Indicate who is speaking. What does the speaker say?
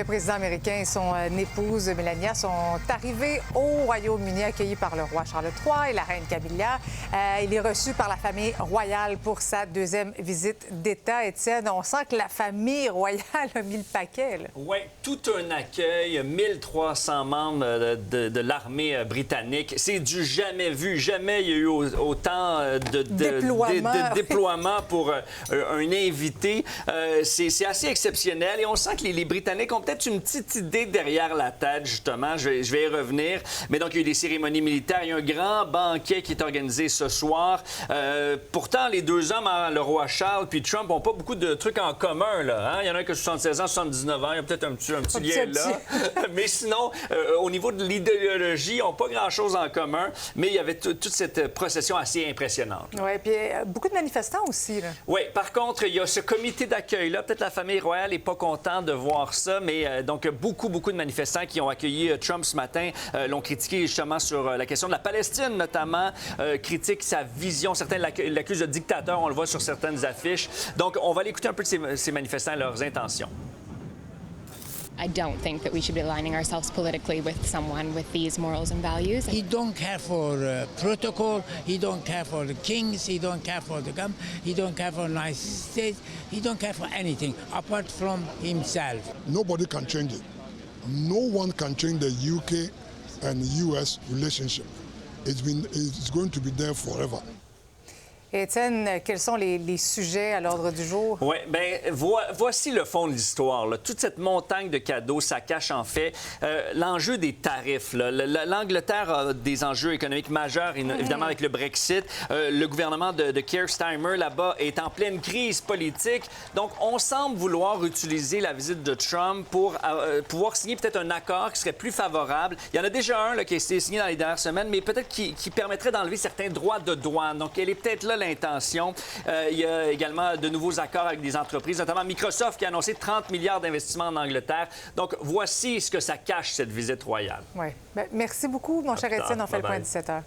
Speaker 1: Le président américain et son épouse Melania sont arrivés au Royaume-Uni accueillis par le roi Charles III et la reine Camilla. Il est reçu par la famille royale pour sa deuxième visite d'État. Étienne, on sent que la famille royale a mis le paquet.
Speaker 2: Oui, tout un accueil, 1300 membres de l'armée britannique. C'est du jamais vu. Jamais il y a eu autant de déploiement pour un invité. C'est assez exceptionnel et on sent que les Britanniques ont peut-être une petite idée derrière la tête, justement. Je vais y revenir. Mais donc, il y a eu des cérémonies militaires. Il y a un grand banquet qui est organisé ce soir. Pourtant, les deux hommes, le roi Charles puis Trump, n'ont pas beaucoup de trucs en commun. Là, hein? Il y en a un qui a 76 ans, 79 ans. Il y a peut-être un petit lien là. Mais sinon, au niveau de l'idéologie, ils n'ont pas grand-chose en commun. Mais il y avait toute cette procession assez impressionnante.
Speaker 1: Oui, puis beaucoup de manifestants aussi.
Speaker 2: Oui, par contre, il y a ce comité d'accueil-là. Peut-être la famille royale n'est pas contente de voir ça, mais donc beaucoup de manifestants qui ont accueilli Trump ce matin l'ont critiqué justement sur la question de la Palestine, notamment, critiquent sa vision. Certains l'accusent de dictateur, on le voit sur certaines affiches. Donc, on va aller écouter un peu de ces manifestants et leurs intentions.
Speaker 3: I don't think that we should be aligning ourselves politically with someone with these morals and values.
Speaker 4: He don't care for protocol, he don't care for the kings, he don't care for the government, he don't care for the United States, he don't care for anything apart from himself.
Speaker 5: Nobody can change it. No one can change the UK and US relationship. It's going to be there forever.
Speaker 1: Étienne, quels sont les sujets à l'ordre du jour?
Speaker 2: Oui, bien, voici le fond de l'histoire. Toute cette montagne de cadeaux, ça cache en fait l'enjeu des tarifs. L'Angleterre a des enjeux économiques majeurs, évidemment, avec le Brexit. Le gouvernement de Keir Starmer, là-bas, est en pleine crise politique. Donc, on semble vouloir utiliser la visite de Trump pour pouvoir signer peut-être un accord qui serait plus favorable. Il y en a déjà un là, qui a été signé dans les dernières semaines, mais peut-être qui permettrait d'enlever certains droits de douane. Donc, elle est peut-être là l'intention. Il y a également de nouveaux accords avec des entreprises, notamment Microsoft qui a annoncé 30 milliards d'investissements en Angleterre. Donc, voici ce que ça cache, cette visite royale.
Speaker 1: Oui. Bien, merci beaucoup, mon cher Étienne. On fait le point à 17 h.